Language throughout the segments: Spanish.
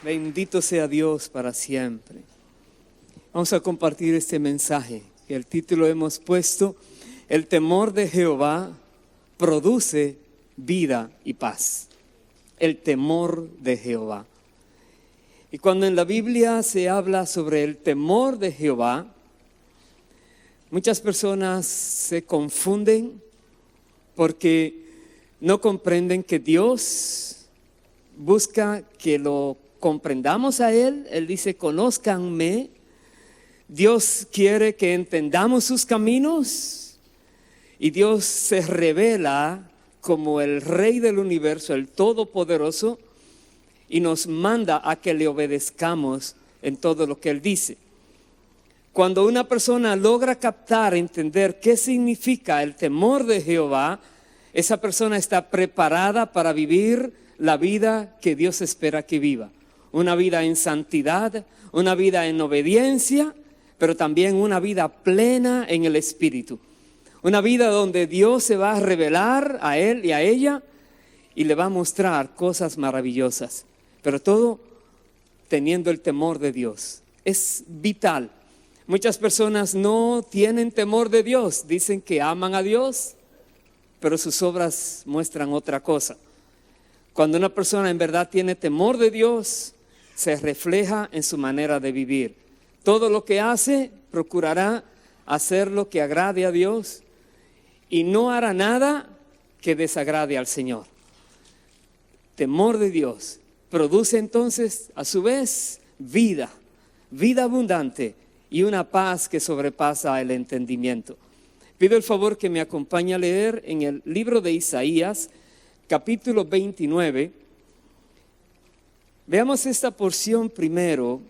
Bendito sea Dios para siempre. Vamos a compartir este mensaje que el título hemos puesto: el temor de Jehová produce vida y paz. El temor de Jehová. Y cuando en la Biblia se habla sobre el temor de Jehová, muchas personas se confunden porque no comprenden que Dios busca que lo comprendamos a Él. Él dice: conózcanme. Dios quiere que entendamos sus caminos, y Dios se revela como el Rey del universo, el Todopoderoso, y nos manda a que le obedezcamos en todo lo que Él dice. Cuando una persona logra captar, entender qué significa el temor de Jehová, esa persona está preparada para vivir la vida que Dios espera que viva. Una vida en santidad, una vida en obediencia, pero también una vida plena en el Espíritu. Una vida donde Dios se va a revelar a él y a ella y le va a mostrar cosas maravillosas. Pero todo teniendo el temor de Dios. Es vital. Muchas personas no tienen temor de Dios. Dicen que aman a Dios, pero sus obras muestran otra cosa. Cuando una persona en verdad tiene temor de Dios, se refleja en su manera de vivir. Todo lo que hace, procurará hacer lo que agrade a Dios y no hará nada que desagrade al Señor. Temor de Dios produce entonces a su vez vida abundante y una paz que sobrepasa el entendimiento. Pido el favor que me acompañe a leer en el libro de Isaías, capítulo 29. Veamos esta porción primero,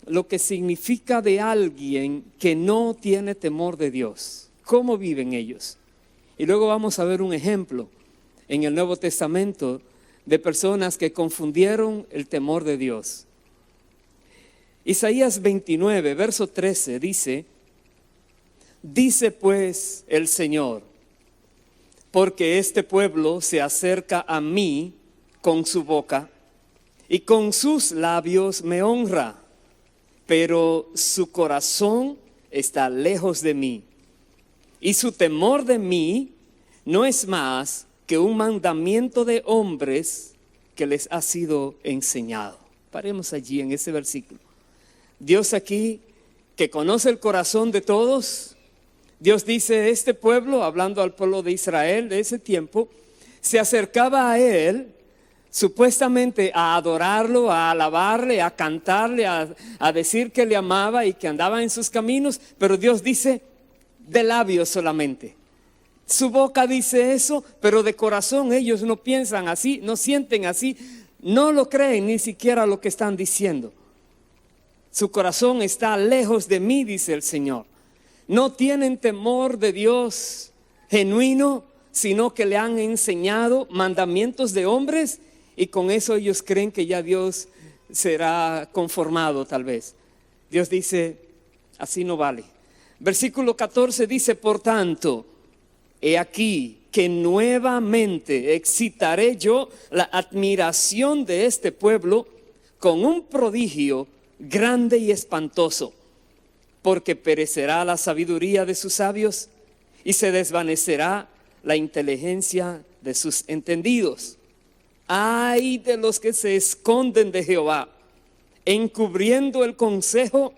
lo que significa de alguien que no tiene temor de Dios. ¿Cómo viven ellos? Y luego vamos a ver un ejemplo en el Nuevo Testamento de personas que confundieron el temor de Dios. Isaías 29, verso 13 dice: dice pues el Señor, porque este pueblo se acerca a mí con su boca y con sus labios me honra, pero su corazón está lejos de mí, y su temor de mí no es más que un mandamiento de hombres que les ha sido enseñado. Paremos allí en ese versículo. Dios aquí, que conoce el corazón de todos, Dios dice: este pueblo, hablando al pueblo de Israel de ese tiempo, se acercaba a Él supuestamente a adorarlo, a alabarle, a cantarle, a decir que le amaba y que andaba en sus caminos. Pero Dios dice: de labios solamente. Su boca dice eso, pero de corazón ellos no piensan así, no sienten así, no lo creen ni siquiera lo que están diciendo. Su corazón está lejos de mí, dice el Señor. No tienen temor de Dios genuino, sino que le han enseñado mandamientos de hombres, y con eso ellos creen que ya Dios será conformado tal vez. Dios dice: así no vale. Versículo 14 dice: por tanto, he aquí que nuevamente excitaré yo la admiración de este pueblo con un prodigio grande y espantoso, porque perecerá la sabiduría de sus sabios y se desvanecerá la inteligencia de sus entendidos. Ay de los que se esconden de Jehová, encubriendo el consejo,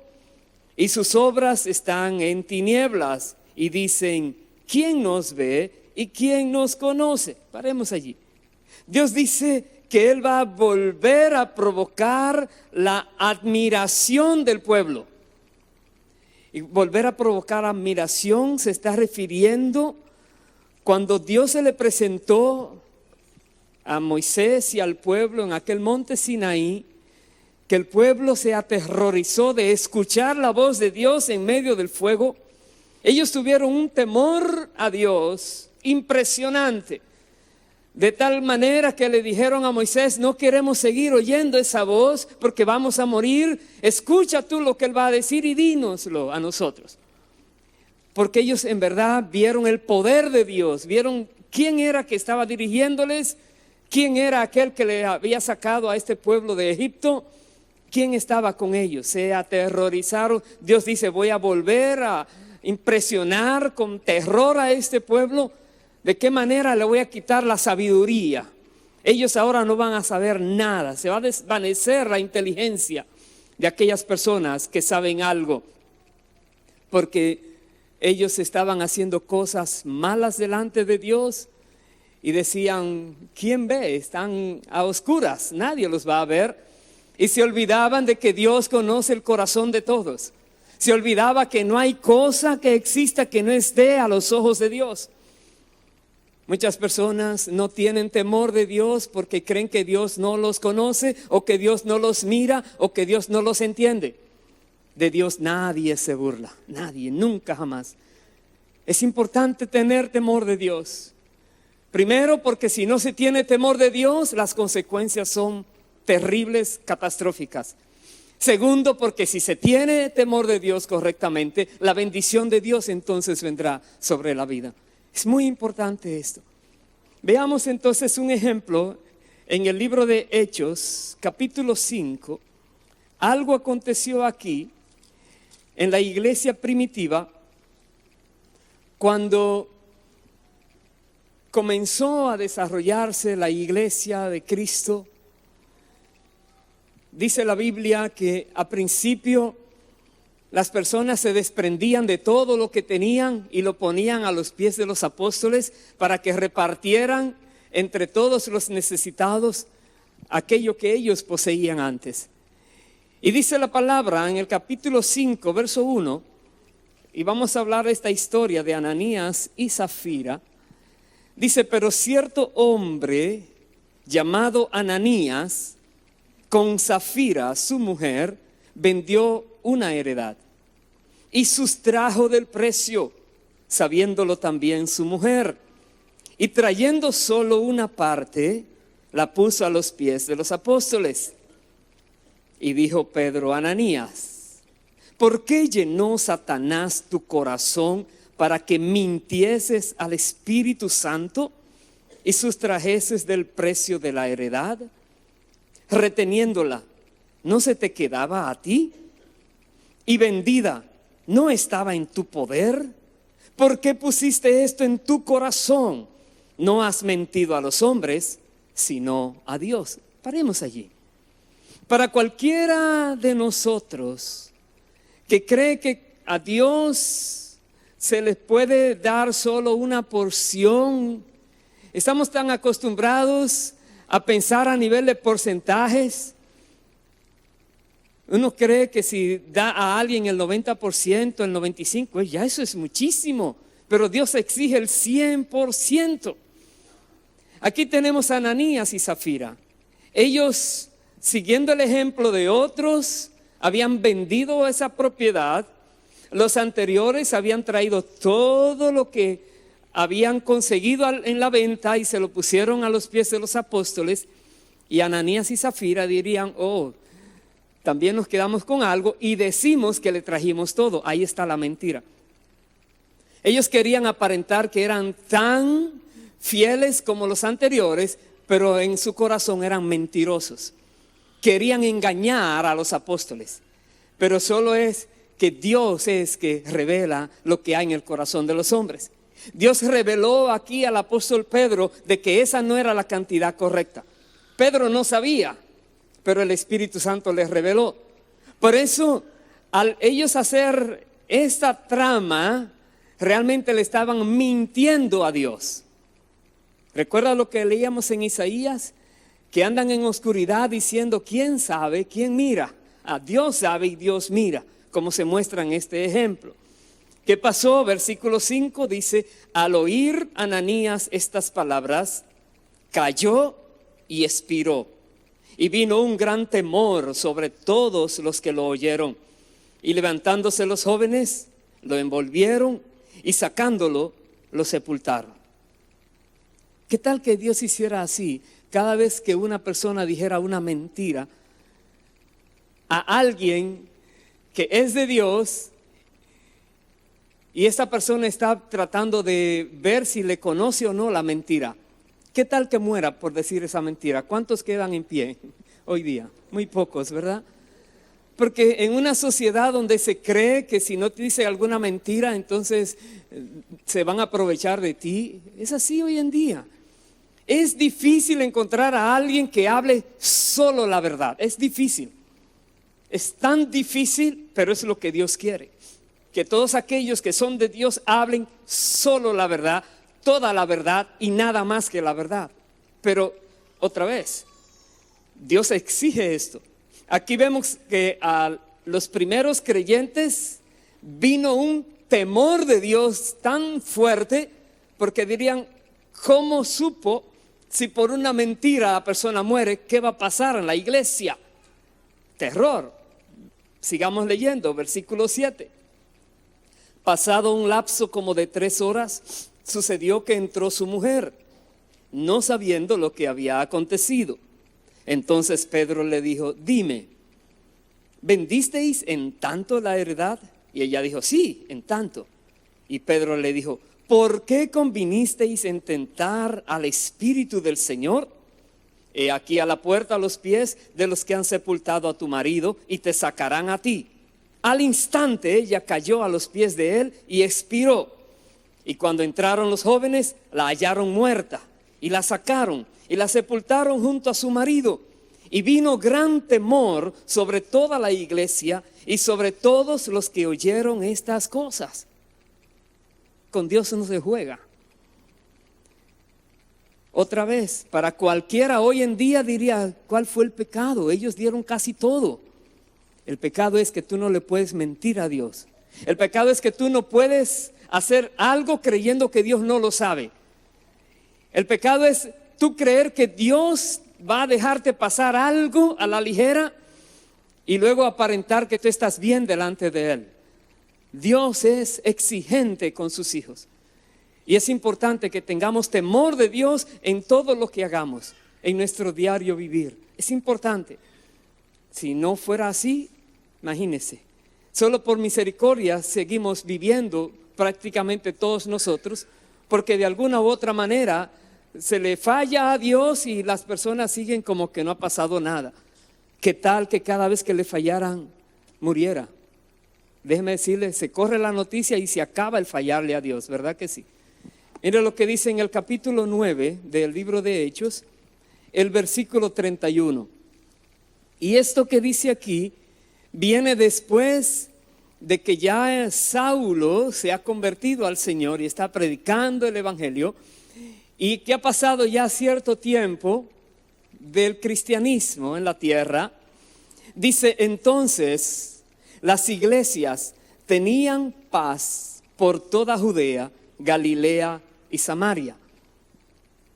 y sus obras están en tinieblas, y dicen: ¿quién nos ve y quién nos conoce? Paremos allí. Dios dice que Él va a volver a provocar la admiración del pueblo. Y volver a provocar admiración se está refiriendo cuando Dios se le presentó a Moisés y al pueblo en aquel monte Sinaí, que el pueblo se aterrorizó de escuchar la voz de Dios en medio del fuego. Ellos tuvieron un temor a Dios impresionante, de tal manera que le dijeron a Moisés: no queremos seguir oyendo esa voz porque vamos a morir. Escucha tú lo que Él va a decir y dínoslo a nosotros. Porque ellos en verdad vieron el poder de Dios, vieron quién era que estaba dirigiéndoles, ¿Quién era aquel que le había sacado a este pueblo de Egipto? ¿Quién estaba con ellos? Se aterrorizaron. Dios dice, voy a volver a impresionar con terror a este pueblo. ¿De qué manera le voy a quitar la sabiduría? Ellos ahora no van a saber nada. Se va a desvanecer la inteligencia de aquellas personas que saben algo, porque ellos estaban haciendo cosas malas delante de Dios y decían, ¿quién ve? Están a oscuras, nadie los va a ver. Y se olvidaban de que Dios conoce el corazón de todos. Se olvidaba que no hay cosa que exista que no esté a los ojos de Dios. Muchas personas no tienen temor de Dios porque creen que Dios no los conoce, o que Dios no los mira, o que Dios no los entiende. De Dios nadie se burla, nadie, nunca, jamás. Es importante tener temor de Dios. Primero, porque si no se tiene temor de Dios, las consecuencias son terribles, catastróficas. Segundo, porque si se tiene temor de Dios correctamente, la bendición de Dios entonces vendrá sobre la vida. Es muy importante esto. Veamos entonces un ejemplo en el libro de Hechos, capítulo 5. Algo aconteció aquí en la iglesia primitiva cuando comenzó a desarrollarse la iglesia de Cristo. Dice la Biblia que a principio las personas se desprendían de todo lo que tenían y lo ponían a los pies de los apóstoles para que repartieran entre todos los necesitados aquello que ellos poseían antes. Y dice la palabra en el capítulo 5, verso 1, y vamos a hablar de esta historia de Ananías y Zafira. Dice, pero cierto hombre llamado Ananías, con Zafira su mujer, vendió una heredad y sustrajo del precio, sabiéndolo también su mujer, y trayendo solo una parte, la puso a los pies de los apóstoles. Y dijo Pedro a Ananías, ¿por qué llenó Satanás tu corazón para que mintieses al Espíritu Santo y sustrajeses del precio de la heredad? Reteniéndola, ¿no se te quedaba a ti? Y vendida, ¿no estaba en tu poder? ¿Por qué pusiste esto en tu corazón? No has mentido a los hombres, sino a Dios. Paremos allí. Para cualquiera de nosotros que cree que a Dios se les puede dar solo una porción, estamos tan acostumbrados a pensar a nivel de porcentajes. Uno cree que si da a alguien el 90%, el 95%, ya eso es muchísimo, pero Dios exige el 100%. Aquí tenemos a Ananías y Zafira. Ellos, siguiendo el ejemplo de otros, habían vendido esa propiedad. Los anteriores habían traído todo lo que habían conseguido en la venta y se lo pusieron a los pies de los apóstoles. Y Ananías y Zafira dirían, oh, también nos quedamos con algo y decimos que le trajimos todo. Ahí está la mentira. Ellos querían aparentar que eran tan fieles como los anteriores, pero en su corazón eran mentirosos. Querían engañar a los apóstoles, pero solo es que Dios es que revela lo que hay en el corazón de los hombres. Dios reveló aquí al apóstol Pedro de que esa no era la cantidad correcta. Pedro no sabía, pero el Espíritu Santo les reveló. Por eso, al ellos hacer esta trama, realmente le estaban mintiendo a Dios. ¿Recuerda lo que leíamos en Isaías? Que andan en oscuridad diciendo, ¿quién sabe? ¿Quién mira? Dios sabe y Dios mira, como se muestra en este ejemplo. ¿Qué pasó? Versículo 5 dice, al oír Ananías estas palabras, cayó y expiró. Y vino un gran temor sobre todos los que lo oyeron. Y levantándose los jóvenes, lo envolvieron y sacándolo, lo sepultaron. ¿Qué tal que Dios hiciera así? Cada vez que una persona dijera una mentira a alguien que es de Dios y esta persona está tratando de ver si le conoce o no la mentira, ¿Qué tal que muera por decir esa mentira? ¿Cuántos quedan en pie hoy día? Muy pocos, ¿verdad? Porque en una sociedad donde se cree que si no te dice alguna mentira, entonces se van a aprovechar de ti. Es así hoy en día. Es difícil encontrar a alguien que hable solo la verdad. Es difícil. Es tan difícil, pero es lo que Dios quiere. Que todos aquellos que son de Dios hablen solo la verdad, toda la verdad y nada más que la verdad. Pero otra vez, Dios exige esto. Aquí vemos que a los primeros creyentes vino un temor de Dios tan fuerte, porque dirían, ¿cómo supo si por una mentira la persona muere? ¿Qué va a pasar en la iglesia? Terror. Sigamos leyendo, versículo 7. Pasado un lapso como de 3 horas, sucedió que entró su mujer, no sabiendo lo que había acontecido. Entonces Pedro le dijo, dime, ¿vendisteis en tanto la heredad? Y ella dijo, sí, en tanto. Y Pedro le dijo, ¿por qué convinisteis en tentar al Espíritu del Señor? He aquí a la puerta a los pies de los que han sepultado a tu marido y te sacarán a ti. Al instante ella cayó a los pies de él y expiró. Y cuando entraron los jóvenes, la hallaron muerta y la sacaron y la sepultaron junto a su marido. Y vino gran temor sobre toda la iglesia y sobre todos los que oyeron estas cosas. Con Dios no se juega. Otra vez, para cualquiera hoy en día diría, ¿cuál fue el pecado? Ellos dieron casi todo. El pecado es que tú no le puedes mentir a Dios. El pecado es que tú no puedes hacer algo creyendo que Dios no lo sabe. El pecado es tú creer que Dios va a dejarte pasar algo a la ligera y luego aparentar que tú estás bien delante de Él. Dios es exigente con sus hijos. Y es importante que tengamos temor de Dios en todo lo que hagamos, en nuestro diario vivir. Es importante. Si no fuera así, imagínense, solo por misericordia seguimos viviendo prácticamente todos nosotros, porque de alguna u otra manera se le falla a Dios y las personas siguen como que no ha pasado nada. ¿Qué tal que cada vez que le fallaran muriera? Déjeme decirle, se corre la noticia y se acaba el fallarle a Dios, ¿verdad que sí? Mire lo que dice en el capítulo 9 del libro de Hechos, el versículo 31. Y esto que dice aquí viene después de que ya Saulo se ha convertido al Señor y está predicando el evangelio, y que ha pasado ya cierto tiempo del cristianismo en la tierra. Dice, entonces las iglesias tenían paz por toda Judea, Galilea y Samaria,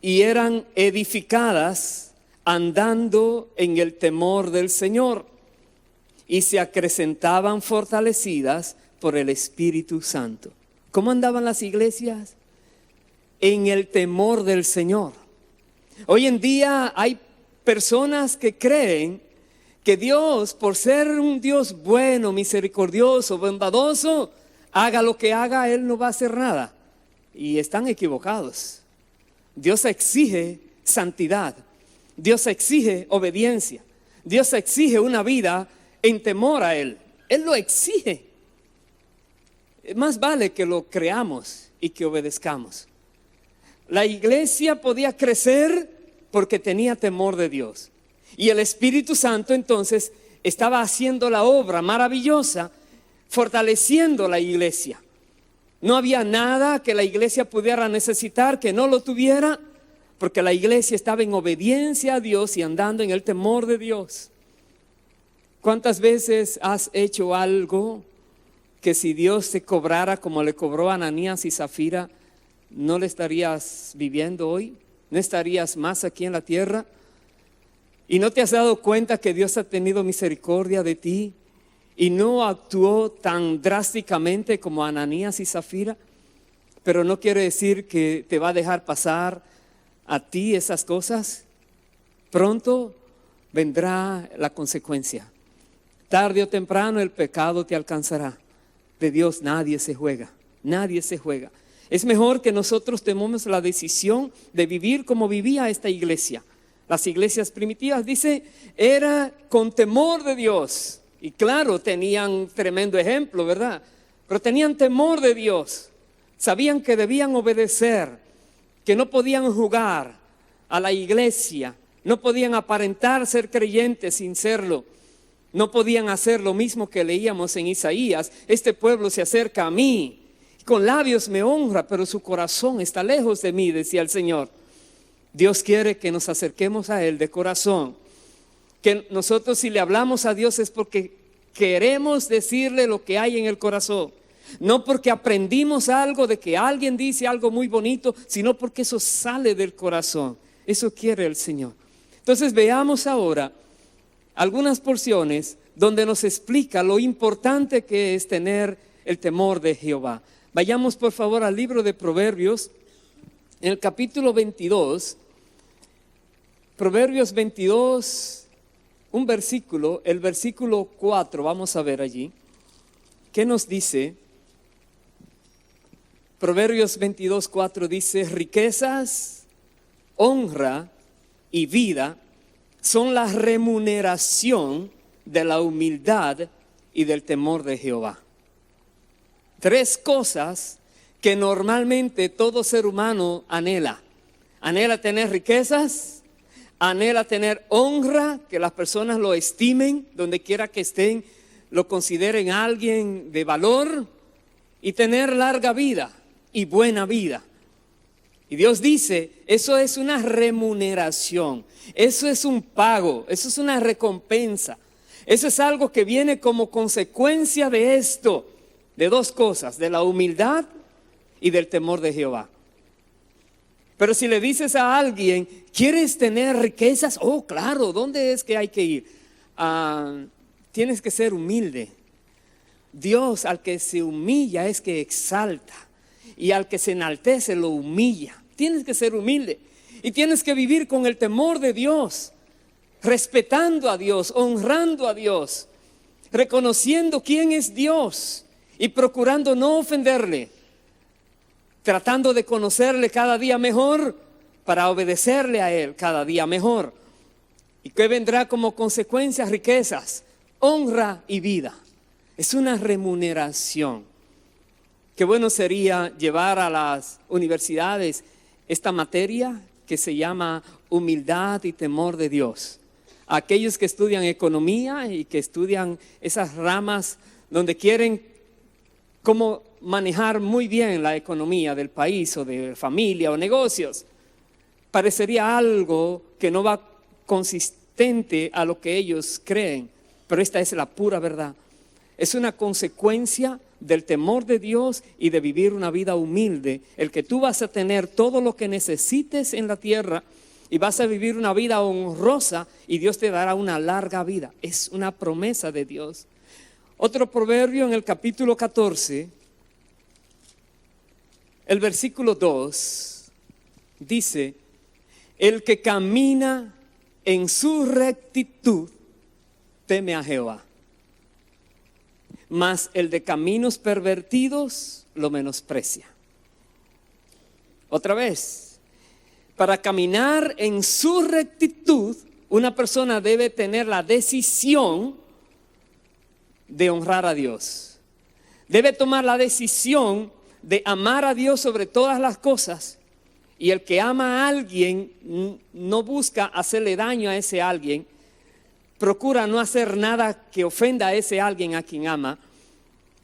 y eran edificadas andando en el temor del Señor, y se acrecentaban fortalecidas por el Espíritu Santo. ¿Cómo andaban las iglesias? En el temor del Señor. Hoy en día hay personas que creen que Dios, por ser un Dios bueno, misericordioso, bondadoso, haga lo que haga, Él no va a hacer nada. Y están equivocados. Dios exige santidad. Dios exige obediencia. Dios exige una vida en temor a Él. Él lo exige. Más vale que lo creamos y que obedezcamos. La iglesia podía crecer porque tenía temor de Dios. Y el Espíritu Santo entonces estaba haciendo la obra maravillosa, fortaleciendo la iglesia. No había nada que la iglesia pudiera necesitar que no lo tuviera, porque la iglesia estaba en obediencia a Dios y andando en el temor de Dios. ¿Cuántas veces has hecho algo que si Dios te cobrara como le cobró a Ananías y Zafira, no le estarías viviendo hoy? ¿No estarías más aquí en la tierra? ¿Y no te has dado cuenta que Dios ha tenido misericordia de ti y no actuó tan drásticamente como Ananías y Zafira? Pero no quiere decir que te va a dejar pasar a ti esas cosas. Pronto vendrá la consecuencia. Tarde o temprano el pecado te alcanzará. De Dios nadie se juega, nadie se juega. Es mejor que nosotros tomemos la decisión de vivir como vivía esta iglesia. Las iglesias primitivas, dice, era con temor de Dios. Y claro, tenían tremendo ejemplo, ¿verdad? Pero tenían temor de Dios. Sabían que debían obedecer, que no podían jugar a la iglesia, no podían aparentar ser creyentes sin serlo. No podían hacer lo mismo que leíamos en Isaías. Este pueblo se acerca a mí, con labios me honra, pero su corazón está lejos de mí, decía el Señor. Dios quiere que nos acerquemos a Él de corazón. Que nosotros, si le hablamos a Dios, es porque queremos decirle lo que hay en el corazón. No porque aprendimos algo de que alguien dice algo muy bonito, sino porque eso sale del corazón. Eso quiere el Señor. Entonces veamos ahora algunas porciones donde nos explica lo importante que es tener el temor de Jehová. Vayamos por favor al libro de Proverbios, en el capítulo 22. Proverbios 22, un versículo, el versículo 4, vamos a ver allí. ¿Qué nos dice? Proverbios 22, 4 dice: riquezas, honra y vida son la remuneración de la humildad y del temor de Jehová. Tres cosas que normalmente todo ser humano anhela. Anhela tener riquezas, anhela tener honra, que las personas lo estimen, donde quiera que estén, lo consideren alguien de valor, y tener larga vida y buena vida. Y Dios dice, eso es una remuneración, eso es un pago, eso es una recompensa. Eso es algo que viene como consecuencia de esto, de dos cosas, de la humildad y del temor de Jehová. Pero si le dices a alguien, ¿quieres tener riquezas? Oh, claro, ¿dónde es que hay que ir? Tienes que ser humilde. Dios al que se humilla es que exalta, y al que se enaltece lo humilla. Tienes que ser humilde y tienes que vivir con el temor de Dios, respetando a Dios, honrando a Dios, reconociendo quién es Dios y procurando no ofenderle, tratando de conocerle cada día mejor para obedecerle a Él cada día mejor. ¿Y qué vendrá como consecuencia? Riquezas, honra y vida. Es una remuneración. Qué bueno sería llevar a las universidades esta materia que se llama humildad y temor de Dios. Aquellos que estudian economía y que estudian esas ramas donde quieren cómo manejar muy bien la economía del país o de familia o negocios, parecería algo que no va consistente a lo que ellos creen, pero esta es la pura verdad. Es una consecuencia del temor de Dios y de vivir una vida humilde, el que tú vas a tener todo lo que necesites en la tierra y vas a vivir una vida honrosa y Dios te dará una larga vida. Es una promesa de Dios. Otro proverbio en el capítulo 14, el versículo 2, dice: el que camina en su rectitud teme a Jehová, mas el de caminos pervertidos lo menosprecia. Otra vez, para caminar en su rectitud, una persona debe tener la decisión de honrar a Dios. Debe tomar la decisión de amar a Dios sobre todas las cosas. Y el que ama a alguien no busca hacerle daño a ese alguien, procura no hacer nada que ofenda a ese alguien a quien ama.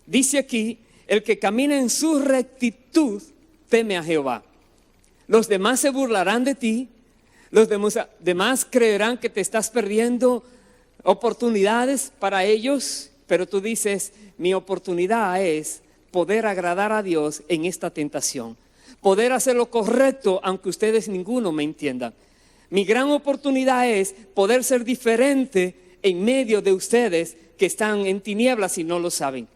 Dice aquí, el que camina en su rectitud teme a Jehová. Los demás se burlarán de ti, los demás creerán que te estás perdiendo oportunidades para ellos, pero tú dices, mi oportunidad es poder agradar a Dios en esta tentación, poder hacer lo correcto aunque ustedes ninguno me entiendan. Mi gran oportunidad es poder ser diferente en medio de ustedes que están en tinieblas y no lo saben.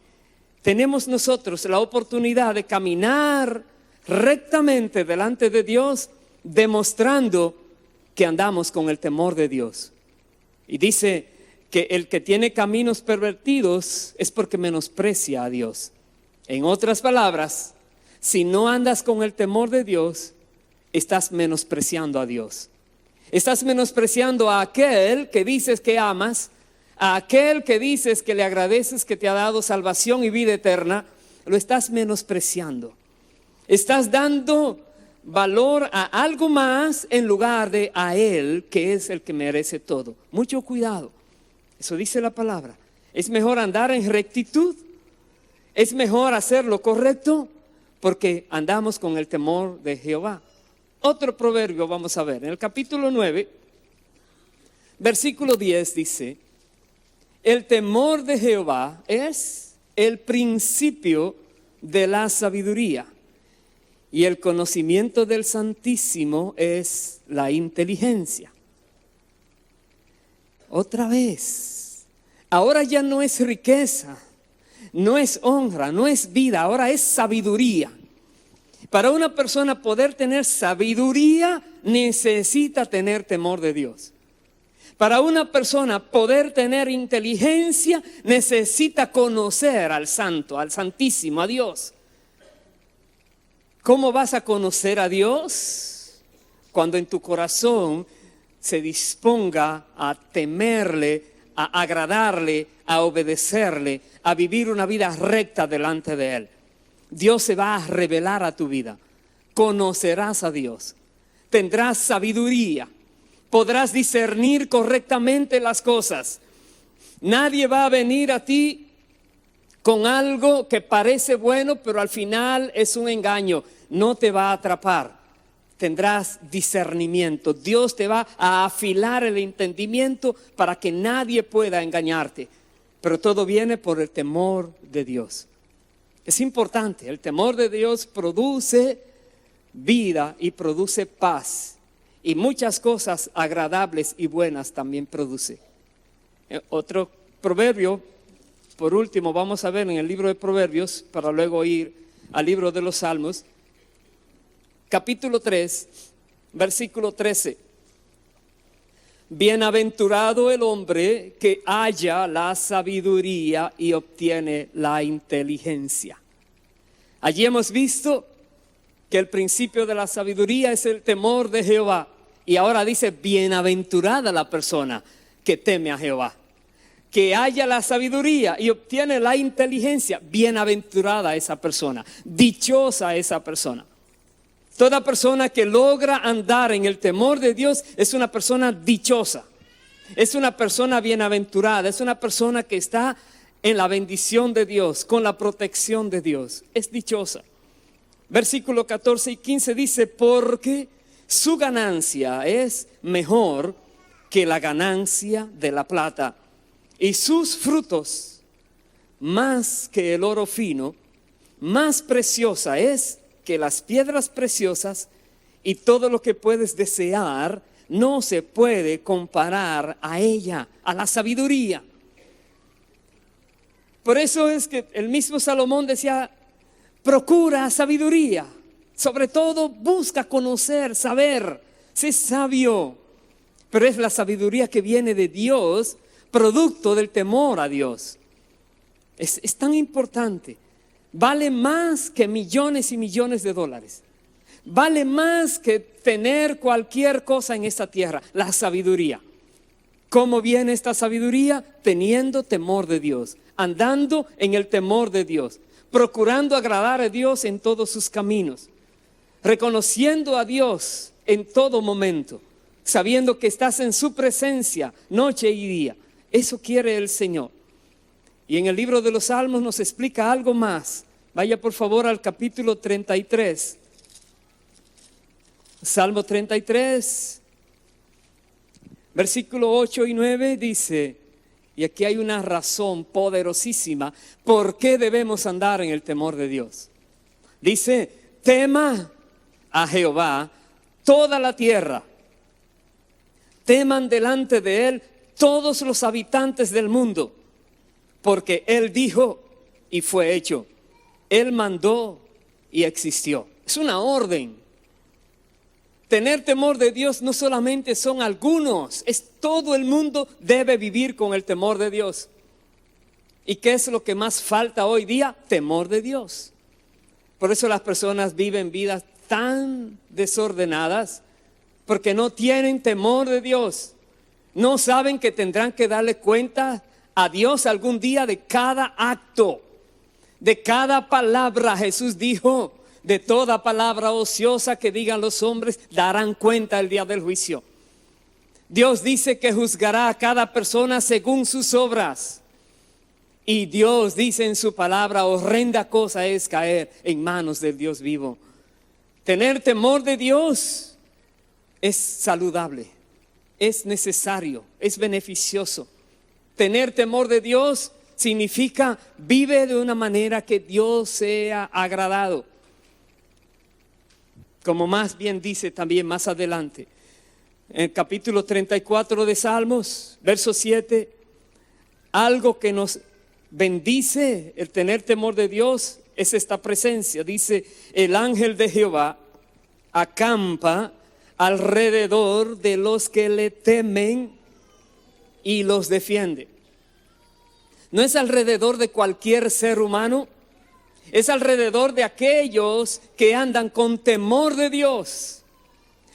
Tenemos nosotros la oportunidad de caminar rectamente delante de Dios, demostrando que andamos con el temor de Dios. Y dice que el que tiene caminos pervertidos es porque menosprecia a Dios. En otras palabras, Si no andas con el temor de Dios, estás menospreciando a Dios. Estás menospreciando a aquel que dices que amas, a aquel que dices que le agradeces que te ha dado salvación y vida eterna. Lo estás menospreciando. Estás dando valor a algo más en lugar de a Él, que es el que merece todo. Mucho cuidado. Eso dice la palabra. Es mejor andar en rectitud. Es mejor hacer lo correcto porque andamos con el temor de Jehová. Otro proverbio vamos a ver. En el capítulo 9, versículo 10 dice: el temor de Jehová es el principio de la sabiduría, y el conocimiento del Santísimo es la inteligencia. Otra vez, ahora ya no es riqueza, no es honra, no es vida, ahora es sabiduría. Para una persona poder tener sabiduría, necesita tener temor de Dios. Para una persona poder tener inteligencia, necesita conocer al Santo, al Santísimo, a Dios. ¿Cómo vas a conocer a Dios? Cuando en tu corazón se disponga a temerle, a agradarle, a obedecerle, a vivir una vida recta delante de Él. Dios se va a revelar a tu vida. Conocerás a Dios. Tendrás sabiduría. Podrás discernir correctamente las cosas. Nadie va a venir a ti con algo que parece bueno, pero al final es un engaño. No te va a atrapar. Tendrás discernimiento. Dios te va a afilar el entendimiento para que nadie pueda engañarte. Pero todo viene por el temor de Dios. Es importante. El temor de Dios produce vida y produce paz. Y muchas cosas agradables y buenas también produce. Otro proverbio, por último, vamos a ver en el libro de Proverbios, para luego ir al libro de los Salmos. Capítulo 3, versículo 13. Bienaventurado el hombre que halla la sabiduría y obtiene la inteligencia. Allí hemos visto que el principio de la sabiduría es el temor de Jehová. Y ahora dice, bienaventurada la persona que teme a Jehová, que haya la sabiduría y obtiene la inteligencia. Bienaventurada esa persona, dichosa esa persona. Toda persona que logra andar en el temor de Dios es una persona dichosa, es una persona bienaventurada, es una persona que está en la bendición de Dios, con la protección de Dios, es dichosa. Versículo 14 y 15 dice, porque su ganancia es mejor que la ganancia de la plata, y sus frutos más que el oro fino, más preciosa es que las piedras preciosas, y todo lo que puedes desear no se puede comparar a ella, a la sabiduría. Por eso es que el mismo Salomón decía, procura sabiduría, sobre todo busca conocer, saber, sé sabio. Pero es la sabiduría que viene de Dios, producto del temor a Dios. Es tan importante. Vale más que millones y millones de dólares. Vale más que tener cualquier cosa en esta tierra, la sabiduría. ¿Cómo viene esta sabiduría? Teniendo temor de Dios, andando en el temor de Dios, procurando agradar a Dios en todos sus caminos, reconociendo a Dios en todo momento, sabiendo que estás en su presencia noche y día. Eso quiere el Señor. Y en el libro de los Salmos nos explica algo más. Vaya por favor al capítulo 33. Salmo 33, versículo 8 y 9 dice, y aquí hay una razón poderosísima, ¿por qué debemos andar en el temor de Dios? Dice, tema a Jehová toda la tierra, teman delante de Él todos los habitantes del mundo, porque Él dijo y fue hecho. Él mandó y existió. Es una orden. Tener temor de Dios no solamente son algunos, es todo el mundo debe vivir con el temor de Dios. ¿Y qué es lo que más falta hoy día? Temor de Dios. Por eso las personas viven vidas tan desordenadas, porque no tienen temor de Dios. No saben que tendrán que darle cuenta a Dios algún día de cada acto, de cada palabra. Jesús dijo, de toda palabra ociosa que digan los hombres, darán cuenta el día del juicio. Dios dice que juzgará a cada persona según sus obras. Y Dios dice en su palabra, horrenda cosa es caer en manos del Dios vivo. Tener temor de Dios es saludable, es necesario, es beneficioso. Tener temor de Dios significa vive de una manera que Dios sea agradado. Como más bien dice también más adelante, en el capítulo 34 de Salmos, verso 7, algo que nos bendice el tener temor de Dios es esta presencia. Dice, el ángel de Jehová acampa alrededor de los que le temen y los defiende. No es alrededor de cualquier ser humano, es alrededor de aquellos que andan con temor de Dios.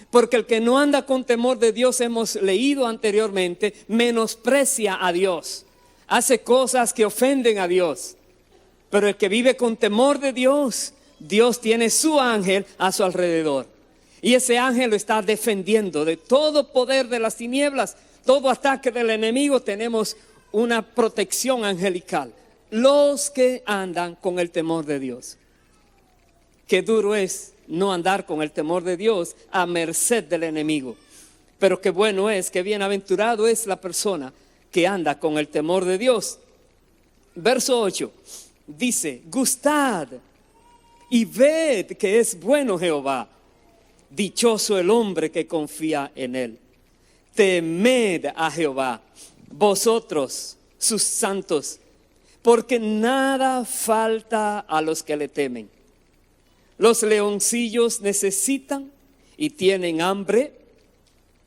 Porque el que no anda con temor de Dios, hemos leído anteriormente, menosprecia a Dios, hace cosas que ofenden a Dios. Pero el que vive con temor de Dios, Dios tiene su ángel a su alrededor. Y ese ángel lo está defendiendo de todo poder de las tinieblas, todo ataque del enemigo. Tenemos una protección angelical. Los que andan con el temor de Dios. Qué duro es no andar con el temor de Dios a merced del enemigo. Pero qué bueno es, qué bienaventurado es la persona que anda con el temor de Dios. Verso 8 dice, gustad y ved que es bueno Jehová. Dichoso el hombre que confía en él. Temed a Jehová, vosotros sus santos, porque nada falta a los que le temen. Los leoncillos necesitan y tienen hambre,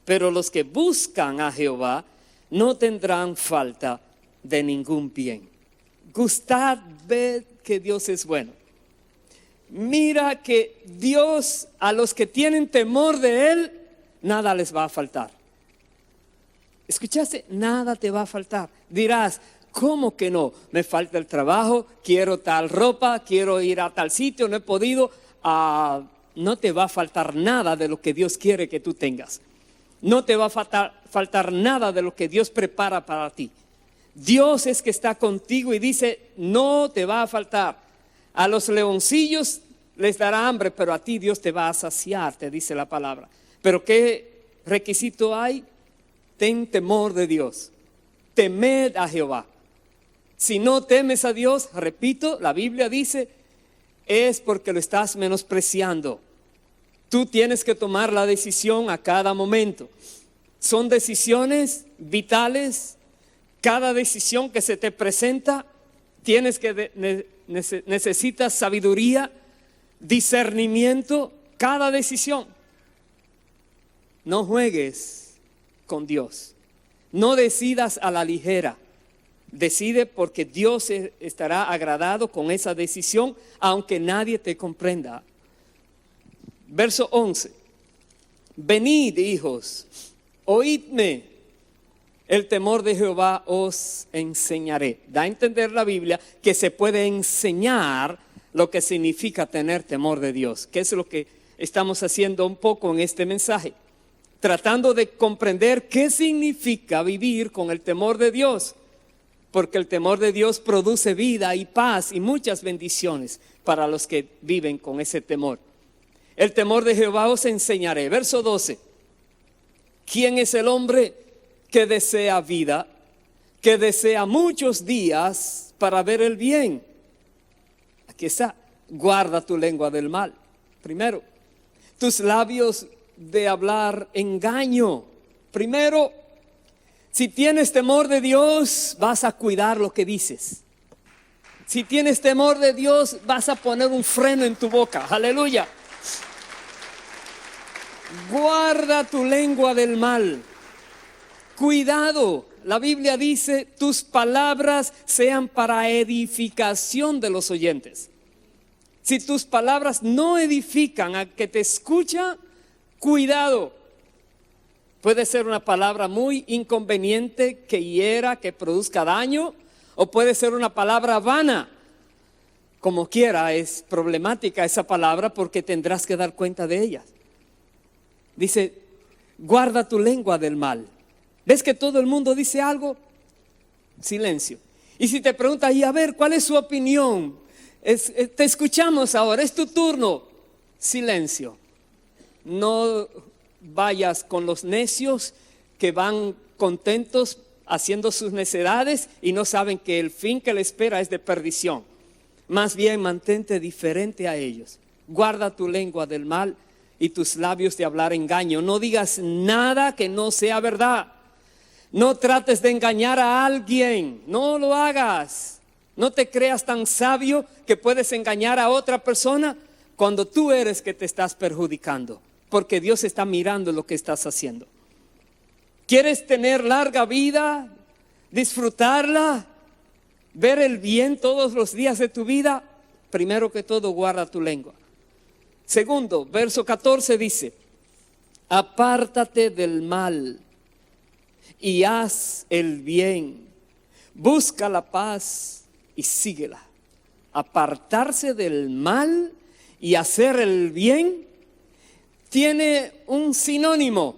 pero los que buscan a Jehová no tendrán falta de ningún bien. Gustad, ved que Dios es bueno. Mira que Dios, a los que tienen temor de Él, nada les va a faltar. ¿Escuchaste? Nada te va a faltar. Dirás, ¿cómo que no? Me falta el trabajo, quiero tal ropa, quiero ir a tal sitio, no he podido. No te va a faltar nada de lo que Dios quiere que tú tengas. No te va a faltar nada de lo que Dios prepara para ti. Dios es que está contigo y dice, no te va a faltar. A los leoncillos les dará hambre, pero a ti Dios te va a saciar, te dice la palabra. Pero ¿qué requisito hay? Ten temor de Dios. Temed a Jehová. Si no temes a Dios, repito, la Biblia dice, es porque lo estás menospreciando. Tú tienes que tomar la decisión a cada momento. Son decisiones vitales. Cada decisión que se te presenta, necesitas sabiduría, discernimiento. Cada decisión. No juegues con Dios. No decidas a la ligera. Decide porque Dios estará agradado con esa decisión, aunque nadie te comprenda. Verso 11. Venid, hijos, oídme, el temor de Jehová os enseñaré. Da a entender la Biblia que se puede enseñar lo que significa tener temor de Dios, que es lo que estamos haciendo un poco en este mensaje. Tratando de comprender qué significa vivir con el temor de Dios. Porque el temor de Dios produce vida y paz y muchas bendiciones para los que viven con ese temor. El temor de Jehová os enseñaré. Verso 12. ¿Quién es el hombre que desea vida, que desea muchos días para ver el bien? Aquí está. Guarda tu lengua del mal. Primero, tus labios de hablar engaño. Primero, si tienes temor de Dios, vas a cuidar lo que dices. Si tienes temor de Dios, vas a poner un freno en tu boca. Aleluya. Guarda tu lengua del mal. Cuidado. La Biblia dice, tus palabras sean para edificación de los oyentes. Si tus palabras no edifican al que te escucha, cuidado. Puede ser una palabra muy inconveniente que hiera, que produzca daño, o puede ser una palabra vana. Como quiera, es problemática esa palabra porque tendrás que dar cuenta de ella. Dice, guarda tu lengua del mal. ¿Ves que todo el mundo dice algo? Silencio. Y si te preguntas, y a ver, ¿cuál es su opinión? Te escuchamos ahora, es tu turno. Silencio. No vayas con los necios que van contentos haciendo sus necedades y no saben que el fin que les espera es de perdición. Más bien mantente diferente a ellos. Guarda tu lengua del mal y tus labios de hablar engaño. No digas nada que no sea verdad. No trates de engañar a alguien. No lo hagas. No te creas tan sabio que puedes engañar a otra persona cuando tú eres que te estás perjudicando. Porque Dios está mirando lo que estás haciendo. ¿Quieres tener larga vida? ¿Disfrutarla? ¿Ver el bien todos los días de tu vida? Primero que todo, guarda tu lengua. Segundo, verso 14 dice, apártate del mal y haz el bien. Busca la paz y síguela. Apartarse del mal y hacer el bien tiene un sinónimo,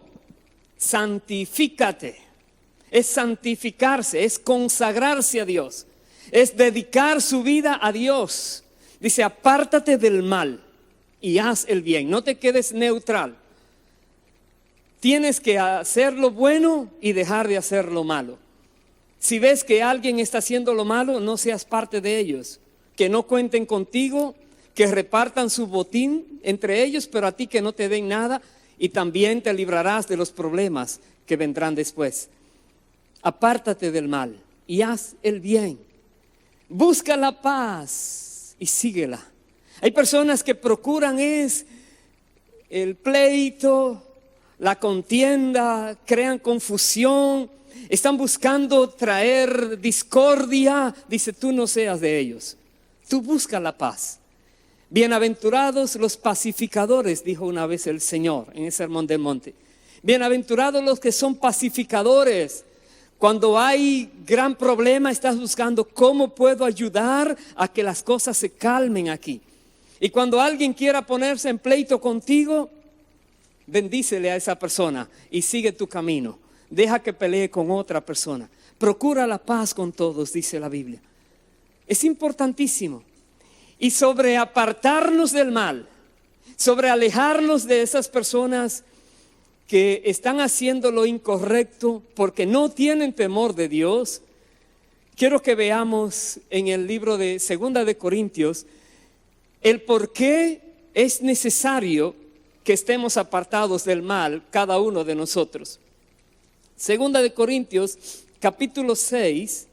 santifícate. Es santificarse, es consagrarse a Dios, es dedicar su vida a Dios. Dice, apártate del mal y haz el bien. No te quedes neutral. Tienes que hacer lo bueno y dejar de hacer lo malo. Si ves que alguien está haciendo lo malo, no seas parte de ellos. Que no cuenten contigo, que repartan su botín entre ellos, pero a ti que no te den nada, y también te librarás de los problemas que vendrán después. Apártate del mal y haz el bien. Busca la paz y síguela. Hay personas que procuran es el pleito, la contienda, crean confusión, están buscando traer discordia. Dice, tú no seas de ellos, tú busca la paz. Bienaventurados los pacificadores, dijo una vez el Señor en el Sermón del Monte. Bienaventurados los que son pacificadores. Cuando hay gran problema, estás buscando cómo puedo ayudar a que las cosas se calmen aquí. Y cuando alguien quiera ponerse en pleito contigo, bendícele a esa persona y sigue tu camino. Deja que pelee con otra persona. Procura la paz con todos, dice la Biblia. Es importantísimo. Y sobre apartarnos del mal, sobre alejarnos de esas personas que están haciendo lo incorrecto porque no tienen temor de Dios, quiero que veamos en el libro de 2 de Corintios el por qué es necesario que estemos apartados del mal cada uno de nosotros. 2 de Corintios capítulo 6,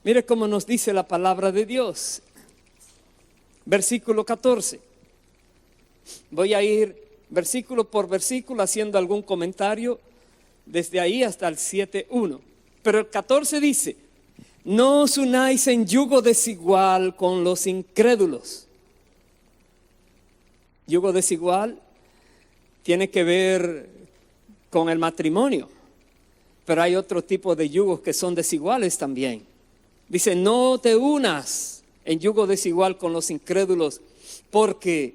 mire cómo nos dice la palabra de Dios. Versículo 14. Voy a ir versículo por versículo haciendo algún comentario desde ahí hasta el 7:1. Pero el 14 dice, no os unáis en yugo desigual con los incrédulos. Yugo desigual tiene que ver con el matrimonio, pero hay otro tipo de yugos que son desiguales también. Dice, no te unas en yugo desigual con los incrédulos, porque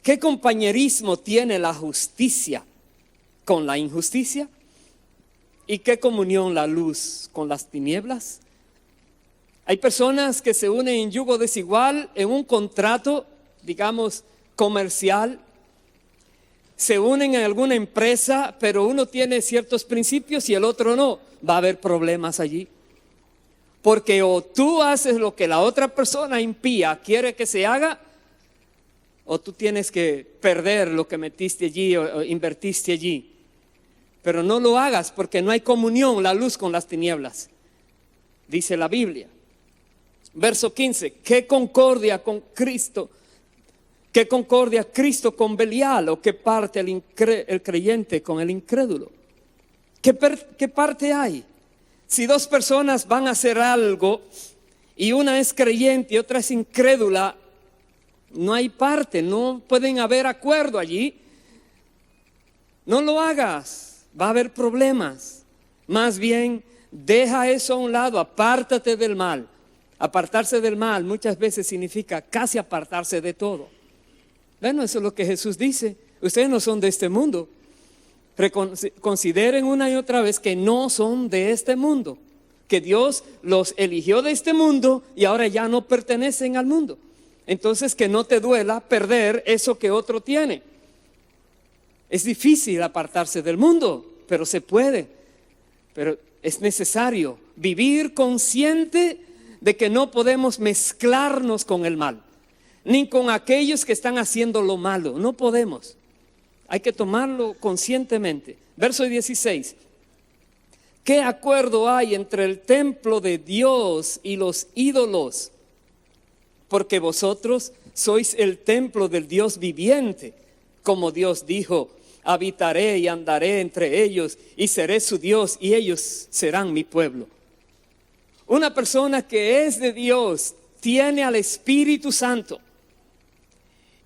¿qué compañerismo tiene la justicia con la injusticia? ¿Y qué comunión la luz con las tinieblas? Hay personas que se unen en yugo desigual en un contrato, digamos, comercial. Se unen en alguna empresa, pero uno tiene ciertos principios y el otro no. Va a haber problemas allí. Porque o tú haces lo que la otra persona impía quiere que se haga, o tú tienes que perder lo que metiste allí o invertiste allí. Pero no lo hagas porque no hay comunión, la luz con las tinieblas. Dice la Biblia. Verso 15, ¿qué concordia con Cristo? ¿Qué concordia Cristo con Belial? ¿O qué parte el creyente con el incrédulo? ¿Qué parte hay? Si dos personas van a hacer algo y una es creyente y otra es incrédula, No hay parte, no pueden haber acuerdo allí. No lo hagas, va a haber problemas. Más bien, deja eso a un lado, apártate del mal. Apartarse del mal muchas veces significa casi apartarse de todo. Bueno, eso es lo que Jesús dice. Ustedes no son de este mundo. Consideren una y otra vez que no son de este mundo, que Dios los eligió de este mundo y ahora ya no pertenecen al mundo. Entonces, que no te duela perder eso que otro tiene. Es difícil apartarse del mundo, pero se puede. Pero es necesario vivir consciente de que no podemos mezclarnos con el mal, ni con aquellos que están haciendo lo malo. No podemos. Hay que tomarlo conscientemente. Verso 16. ¿Qué acuerdo hay entre el templo de Dios y los ídolos? Porque vosotros sois el templo del Dios viviente. Como Dios dijo, habitaré y andaré entre ellos y seré su Dios y ellos serán mi pueblo. Una persona que es de Dios tiene al Espíritu Santo.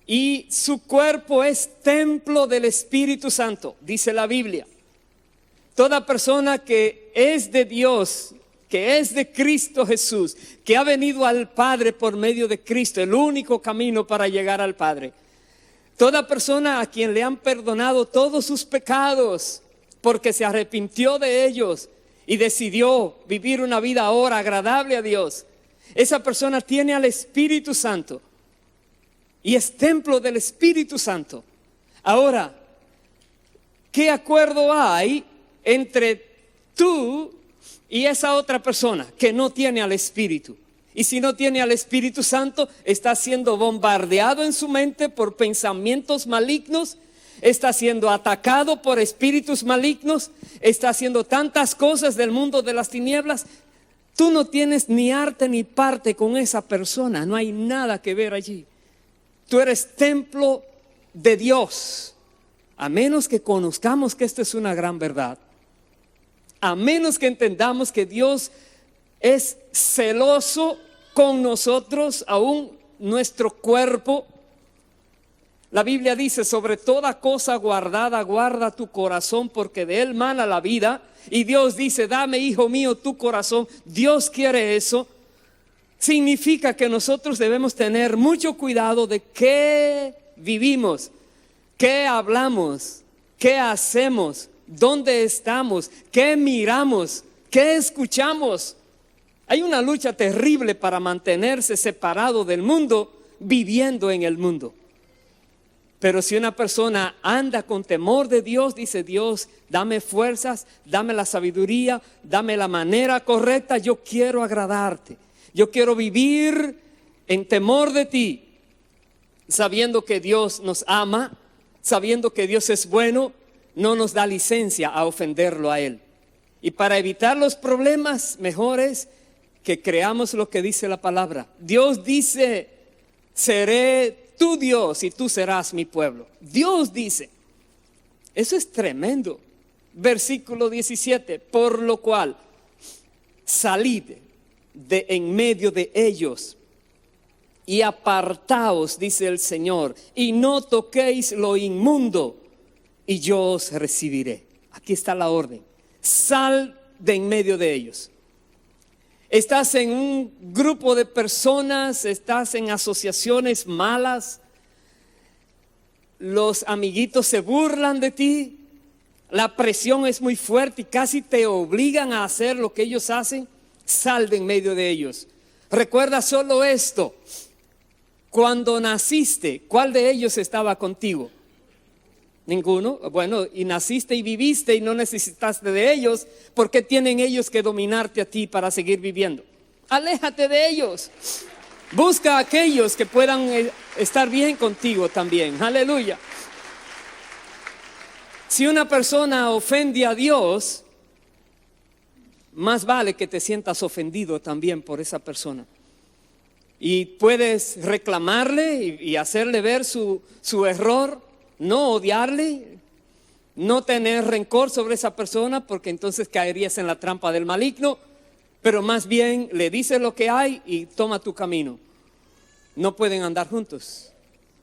Y su cuerpo es templo del Espíritu Santo, dice la Biblia. Toda persona que es de Dios, que es de Cristo Jesús, que ha venido al Padre por medio de Cristo, el único camino para llegar al Padre. Toda persona a quien le han perdonado todos sus pecados, porque se arrepintió de ellos y decidió vivir una vida ahora agradable a Dios. Esa persona tiene al Espíritu Santo. Y es templo del Espíritu Santo. Ahora, ¿qué acuerdo hay entre tú y esa otra persona que no tiene al Espíritu? Y si no tiene al Espíritu Santo, está siendo bombardeado en su mente por pensamientos malignos, está siendo atacado por espíritus malignos, está haciendo tantas cosas del mundo de las tinieblas. Tú no tienes ni arte ni parte con esa persona, no hay nada que ver allí. Tú eres templo de Dios, a menos que conozcamos que esto es una gran verdad, a menos que entendamos que Dios es celoso con nosotros, aún nuestro cuerpo. La Biblia dice, sobre toda cosa guardada, guarda tu corazón, porque de él mana la vida. Y Dios dice, dame, hijo mío, tu corazón. Dios quiere eso. Significa que nosotros debemos tener mucho cuidado de qué vivimos, qué hablamos, qué hacemos, dónde estamos, qué miramos, qué escuchamos. Hay una lucha terrible para mantenerse separado del mundo, viviendo en el mundo. Pero si una persona anda con temor de Dios, dice Dios, dame fuerzas, dame la sabiduría, dame la manera correcta, yo quiero agradarte. Yo quiero vivir en temor de ti, sabiendo que Dios nos ama, sabiendo que Dios es bueno, no nos da licencia a ofenderlo a Él. Y para evitar los problemas, mejor es que creamos lo que dice la palabra. Dios dice, seré tu Dios y tú serás mi pueblo. Dios dice, eso es tremendo. Versículo 17, por lo cual salid de en medio de ellos y apartaos, dice el Señor, y no toquéis lo inmundo, y yo os recibiré. Aquí está la orden. Sal de en medio de ellos. Estás en un grupo de personas, estás en asociaciones malas, los amiguitos se burlan de ti, la presión es muy fuerte y casi te obligan a hacer lo que ellos hacen. Sal de en medio de ellos. Recuerda solo esto: cuando naciste, ¿cuál de ellos estaba contigo? Ninguno. Bueno, y naciste y viviste y no necesitaste de ellos. ¿Por qué tienen ellos que dominarte a ti para seguir viviendo? Aléjate de ellos. Busca a aquellos que puedan estar bien contigo también. Aleluya. Si una persona ofende a Dios, más vale que te sientas ofendido también por esa persona. Y puedes reclamarle y hacerle ver su error, no odiarle, no tener rencor sobre esa persona, porque entonces caerías en la trampa del maligno, pero más bien le dices lo que hay y toma tu camino. No pueden andar juntos.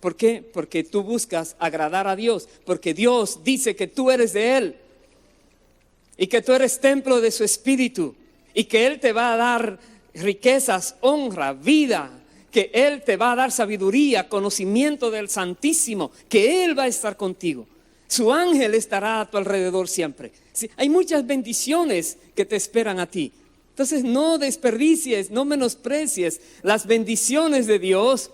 ¿Por qué? Porque tú buscas agradar a Dios, porque Dios dice que tú eres de Él y que tú eres templo de su Espíritu y que Él te va a dar riquezas, honra, vida, que Él te va a dar sabiduría, conocimiento del Santísimo, que Él va a estar contigo. Su ángel estará a tu alrededor siempre. Sí, hay muchas bendiciones que te esperan a ti. Entonces no desperdicies, no menosprecies las bendiciones de Dios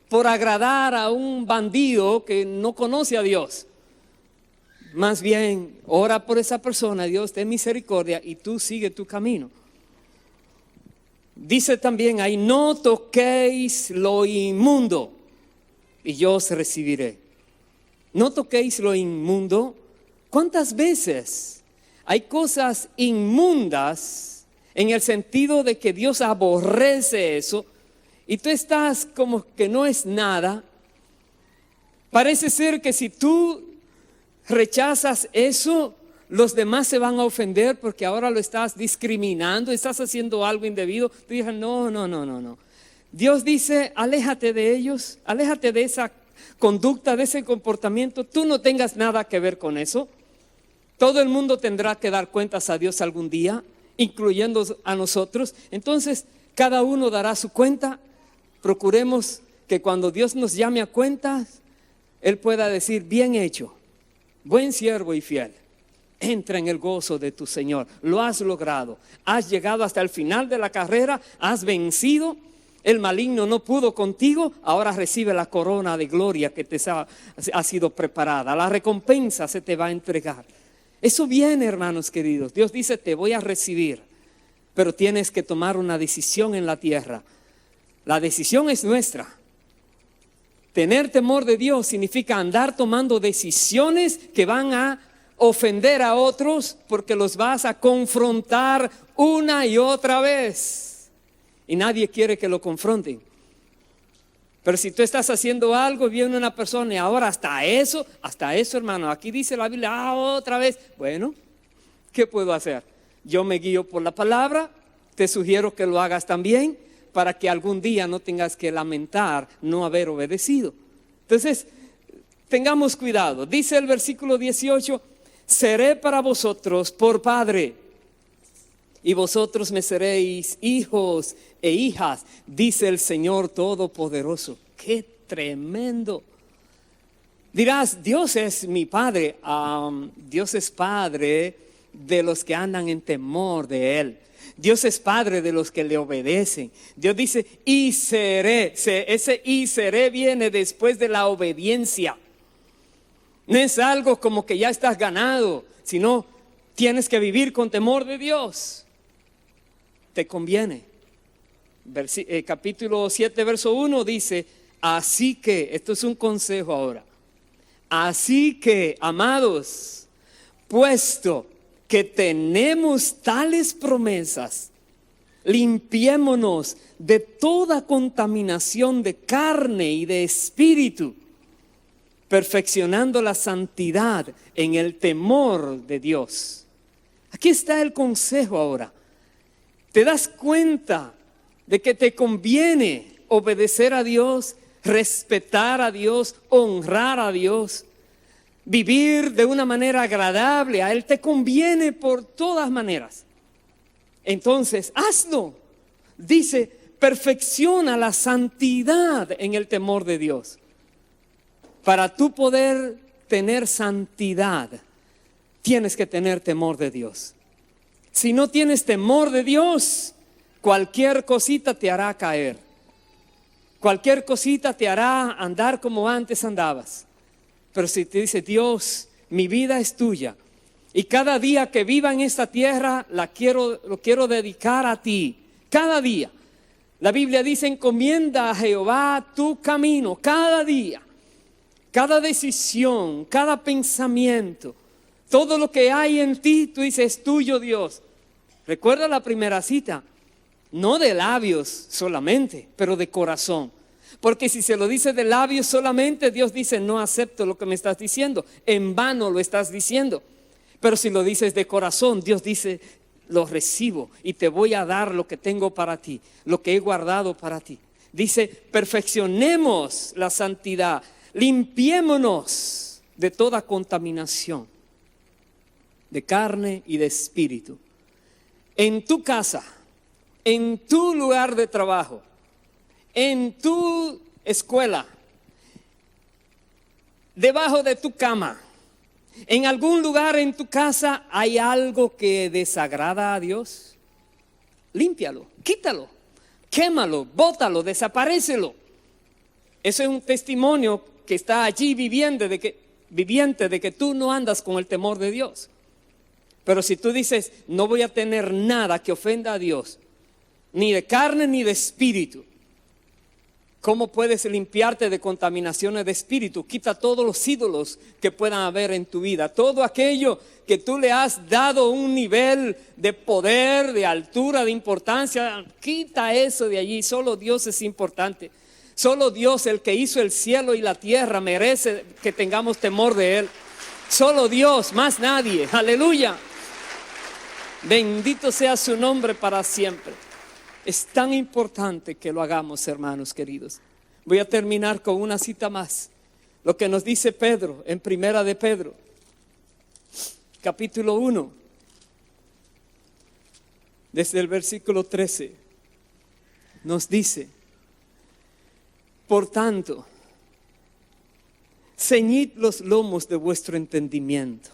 por agradar a un bandido que no conoce a Dios. Más bien, ora por esa persona, Dios, ten misericordia y tú sigue tu camino. Dice también ahí, no toquéis lo inmundo y yo os recibiré. No toquéis lo inmundo. ¿Cuántas veces hay cosas inmundas en el sentido de que Dios aborrece eso y tú estás como que no es nada? Parece ser que si tú rechazas eso, los demás se van a ofender porque ahora lo estás discriminando, estás haciendo algo indebido. Tú dices, no. Dios dice, aléjate de ellos, aléjate de esa conducta, de ese comportamiento. Tú no tengas nada que ver con eso. Todo el mundo tendrá que dar cuentas a Dios algún día, incluyendo a nosotros. Entonces, cada uno dará su cuenta. Procuremos que cuando Dios nos llame a cuentas, Él pueda decir, bien hecho, buen siervo y fiel. Entra en el gozo de tu Señor. Lo has logrado. Has llegado hasta el final de la carrera. Has vencido. El maligno no pudo contigo. Ahora recibe la corona de gloria que te ha sido preparada. La recompensa se te va a entregar. Eso viene, hermanos queridos. Dios dice, te voy a recibir. Pero tienes que tomar una decisión en la tierra. La decisión es nuestra. Tener temor de Dios significa andar tomando decisiones que van a ofender a otros porque los vas a confrontar una y otra vez. Y nadie quiere que lo confronten. Pero si tú estás haciendo algo, viene una persona y ahora hasta eso, hermano, aquí dice la Biblia, otra vez. Bueno, ¿qué puedo hacer? Yo me guío por la palabra, te sugiero que lo hagas también para que algún día no tengas que lamentar no haber obedecido. Entonces, tengamos cuidado. Dice el versículo 18, seré para vosotros por padre y vosotros me seréis hijos e hijas, dice el Señor Todopoderoso. ¡Qué tremendo! Dirás, Dios es mi Padre. Dios es Padre de los que andan en temor de Él. Dios es Padre de los que le obedecen. Dios dice, y seré. Ese y seré viene después de la obediencia. No es algo como que ya estás ganado, sino tienes que vivir con temor de Dios. Te conviene. Capítulo 7, verso 1 dice, así que, esto es un consejo ahora. Así que, amados, puesto que tenemos tales promesas, limpiémonos de toda contaminación de carne y de espíritu, perfeccionando la santidad en el temor de Dios. Aquí está el consejo ahora. ¿Te das cuenta de que te conviene obedecer a Dios, respetar a Dios, honrar a Dios, vivir de una manera agradable? A Él te conviene por todas maneras. Entonces, hazlo. Dice, perfecciona la santidad en el temor de Dios. Para tú poder tener santidad, tienes que tener temor de Dios. Si no tienes temor de Dios, cualquier cosita te hará caer. Cualquier cosita te hará andar como antes andabas. Pero si te dice, Dios, mi vida es tuya, y cada día que viva en esta tierra lo quiero dedicar a ti. Cada día. La Biblia dice, encomienda a Jehová tu camino. Cada día. Cada decisión, cada pensamiento, todo lo que hay en ti, tú dices, es tuyo, Dios. Recuerda la primera cita, no de labios solamente, pero de corazón. Porque si se lo dice de labios solamente, Dios dice, no acepto lo que me estás diciendo. En vano lo estás diciendo. Pero si lo dices de corazón, Dios dice, lo recibo y te voy a dar lo que tengo para ti, lo que he guardado para ti. Dice, perfeccionemos la santidad. limpiémonos de toda contaminación de carne y de espíritu. En tu casa, en tu lugar de trabajo, en tu escuela, debajo de tu cama, en algún lugar en tu casa hay algo que desagrada a Dios. Límpialo, quítalo, quémalo, bótalo, desaparécelo. Eso es un testimonio que está allí viviente de que tú no andas con el temor de Dios. Pero si tú dices, no voy a tener nada que ofenda a Dios, ni de carne ni de espíritu, ¿cómo puedes limpiarte de contaminaciones de espíritu? Quita todos los ídolos que puedan haber en tu vida. Todo aquello que tú le has dado un nivel de poder, de altura, de importancia. Quita eso de allí. Solo Dios es importante. Solo Dios, el que hizo el cielo y la tierra, merece que tengamos temor de Él. Solo Dios, más nadie. Aleluya. Bendito sea su nombre para siempre. Es tan importante que lo hagamos, hermanos queridos. Voy a terminar con una cita más. Lo que nos dice Pedro en Primera de Pedro, capítulo 1, desde el versículo 13, nos dice: por tanto, ceñid los lomos de vuestro entendimiento,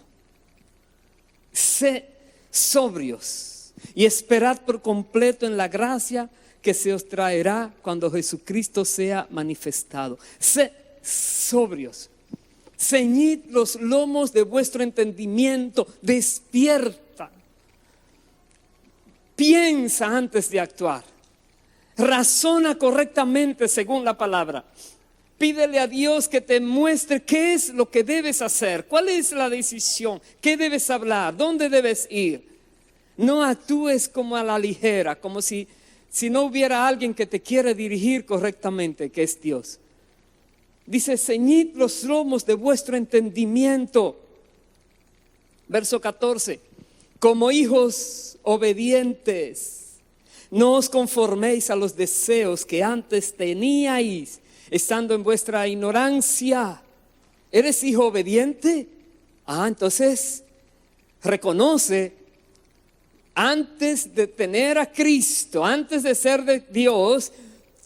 sed sobrios y esperad por completo en la gracia que se os traerá cuando Jesucristo sea manifestado. Sed sobrios, ceñid los lomos de vuestro entendimiento, despierta, piensa antes de actuar, razona correctamente según la palabra. Pídele a Dios que te muestre qué es lo que debes hacer, cuál es la decisión, qué debes hablar, dónde debes ir. No actúes como a la ligera, como si no hubiera alguien que te quiere dirigir correctamente, que es Dios. Dice: ceñid los lomos de vuestro entendimiento. Verso 14: como hijos obedientes, no os conforméis a los deseos que antes teníais, estando en vuestra ignorancia. ¿Eres hijo obediente? Entonces reconoce. Antes de tener a Cristo, antes de ser de Dios,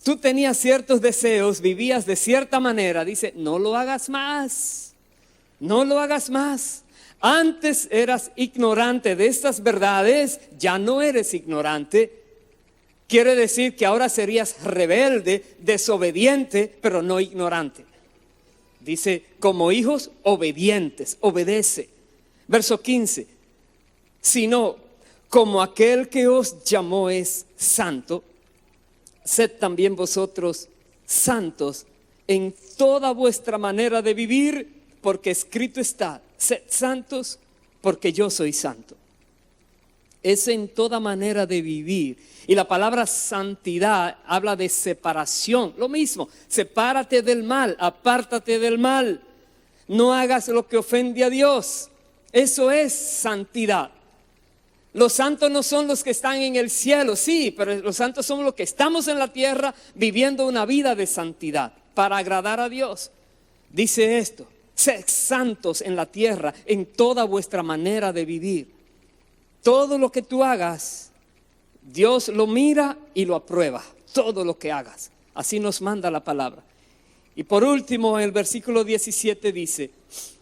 tú tenías ciertos deseos, vivías de cierta manera. Dice: no lo hagas más, no lo hagas más. Antes eras ignorante de estas verdades, ya no eres ignorante. Quiere decir que ahora serías rebelde, desobediente, pero no ignorante. Dice: como hijos obedientes, obedece. Verso 15: sino como aquel que os llamó es santo, sed también vosotros santos en toda vuestra manera de vivir, porque escrito está: sed santos porque yo soy santo. Es en toda manera de vivir. Y la palabra santidad habla de separación. Lo mismo, sepárate del mal, apártate del mal. No hagas lo que ofende a Dios. Eso es santidad. Los santos no son los que están en el cielo, sí, pero los santos somos los que estamos en la tierra viviendo una vida de santidad para agradar a Dios. Dice esto: sed santos en la tierra en toda vuestra manera de vivir. Todo lo que tú hagas, Dios lo mira y lo aprueba. Todo lo que hagas. Así nos manda la palabra. Y por último, en el versículo 17 dice: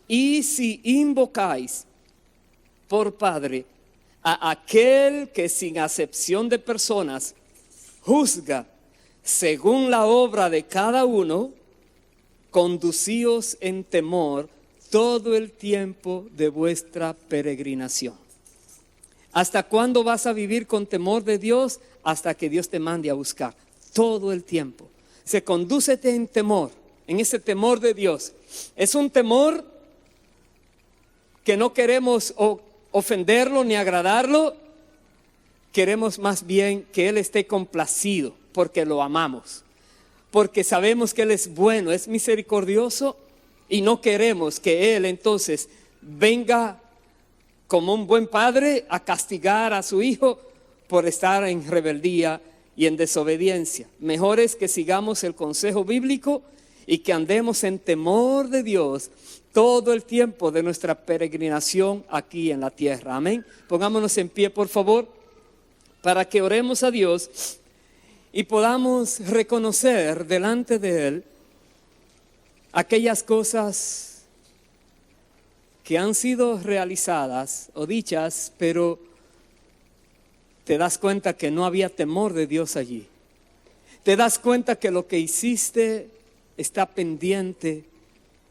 y si invocáis por Padre a aquel que sin acepción de personas juzga según la obra de cada uno, conducíos en temor todo el tiempo de vuestra peregrinación. ¿Hasta cuándo vas a vivir con temor de Dios? Hasta que Dios te mande a buscar. Todo el tiempo. Condúcete en temor, en ese temor de Dios. Es un temor que no queremos ofenderlo ni agradarlo. Queremos más bien que Él esté complacido, porque lo amamos, porque sabemos que Él es bueno, es misericordioso, y no queremos que Él entonces venga como un buen padre a castigar a su hijo por estar en rebeldía y en desobediencia. Mejor es que sigamos el consejo bíblico y que andemos en temor de Dios todo el tiempo de nuestra peregrinación aquí en la tierra. Amén. Pongámonos en pie, por favor, para que oremos a Dios y podamos reconocer delante de Él aquellas cosas que han sido realizadas o dichas, pero te das cuenta que no había temor de Dios allí. Te das cuenta que lo que hiciste está pendiente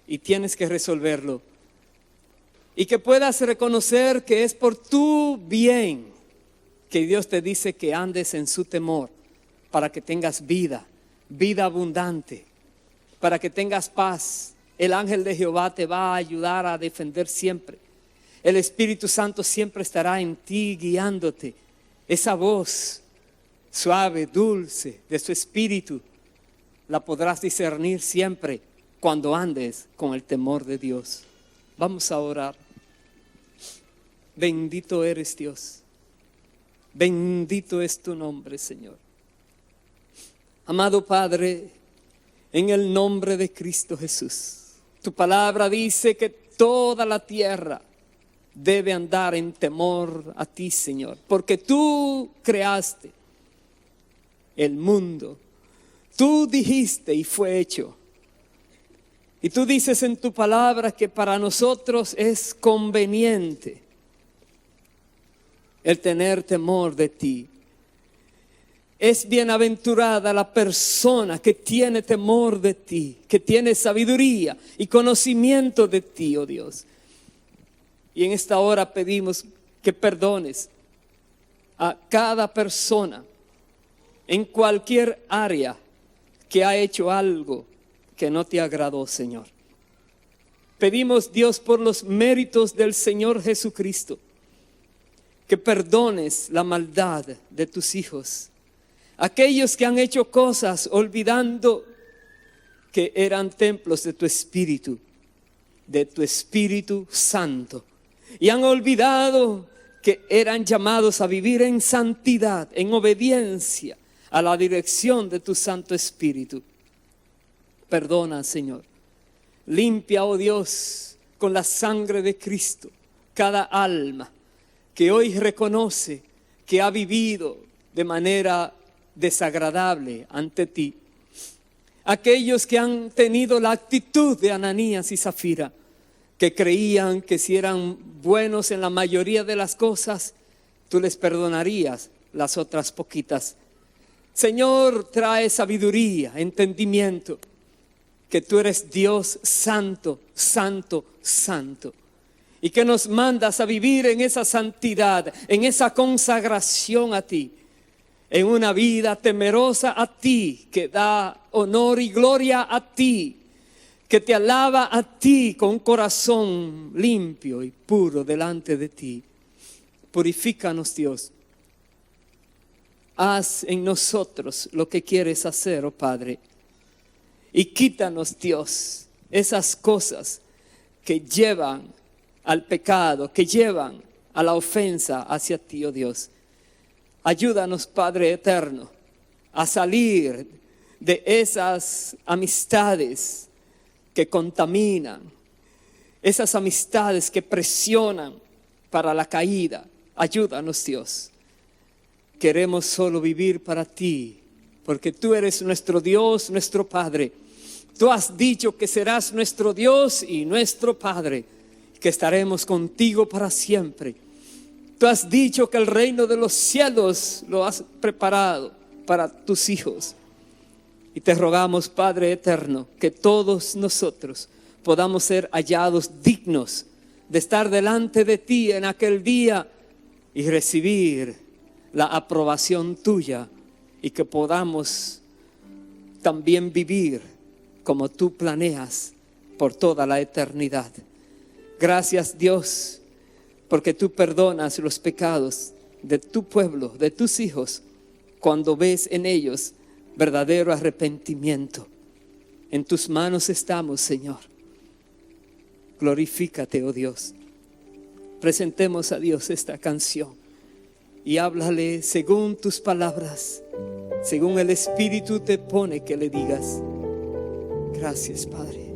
y tienes que resolverlo. Y que puedas reconocer que es por tu bien que Dios te dice que andes en su temor, para que tengas vida abundante, para que tengas paz. El ángel de Jehová te va a ayudar a defender siempre. El Espíritu Santo siempre estará en ti guiándote. Esa voz suave, dulce de su Espíritu la podrás discernir siempre cuando andes con el temor de Dios. Vamos a orar. Bendito eres, Dios. Bendito es tu nombre, Señor. Amado Padre, en el nombre de Cristo Jesús, tu palabra dice que toda la tierra debe andar en temor a ti, Señor, porque tú creaste el mundo. Tú dijiste y fue hecho. Y tú dices en tu palabra que para nosotros es conveniente el tener temor de ti. Es bienaventurada la persona que tiene temor de ti, que tiene sabiduría y conocimiento de ti, oh Dios. Y en esta hora pedimos que perdones a cada persona en cualquier área que ha hecho algo que no te agradó, Señor. Pedimos, Dios, por los méritos del Señor Jesucristo, que perdones la maldad de tus hijos. Aquellos que han hecho cosas olvidando que eran templos de tu Espíritu Santo. Y han olvidado que eran llamados a vivir en santidad, en obediencia a la dirección de tu Santo Espíritu. Perdona, Señor. Limpia, oh Dios, con la sangre de Cristo, cada alma que hoy reconoce que ha vivido de manera desagradable ante ti. Aquellos que han tenido la actitud de Ananías y Zafira, que creían que si eran buenos en la mayoría de las cosas, tú les perdonarías las otras poquitas. Señor, trae sabiduría, entendimiento, que tú eres Dios santo, santo, santo. Y que nos mandas a vivir en esa santidad, en esa consagración a ti, en una vida temerosa a ti, que da honor y gloria a ti, que te alaba a ti con un corazón limpio y puro delante de ti. Purifícanos, Dios. Haz en nosotros lo que quieres hacer, oh Padre. Y quítanos, Dios, esas cosas que llevan al pecado, que llevan a la ofensa hacia ti, oh Dios. Ayúdanos, Padre eterno, a salir de esas amistades que contaminan, esas amistades que presionan para la caída. Ayúdanos, Dios. Queremos solo vivir para ti, porque tú eres nuestro Dios, nuestro Padre. Tú has dicho que serás nuestro Dios y nuestro Padre, que estaremos contigo para siempre. Tú has dicho que el reino de los cielos lo has preparado para tus hijos. Y te rogamos, Padre eterno, que todos nosotros podamos ser hallados dignos de estar delante de ti en aquel día y recibir la aprobación tuya, y que podamos también vivir como tú planeas por toda la eternidad. Gracias, Dios, porque tú perdonas los pecados de tu pueblo, de tus hijos, cuando ves en ellos verdadero arrepentimiento. En tus manos estamos, Señor. Glorifícate, oh Dios. Presentemos a Dios esta canción y háblale según tus palabras, según el Espíritu te pone que le digas. Gracias, Padre.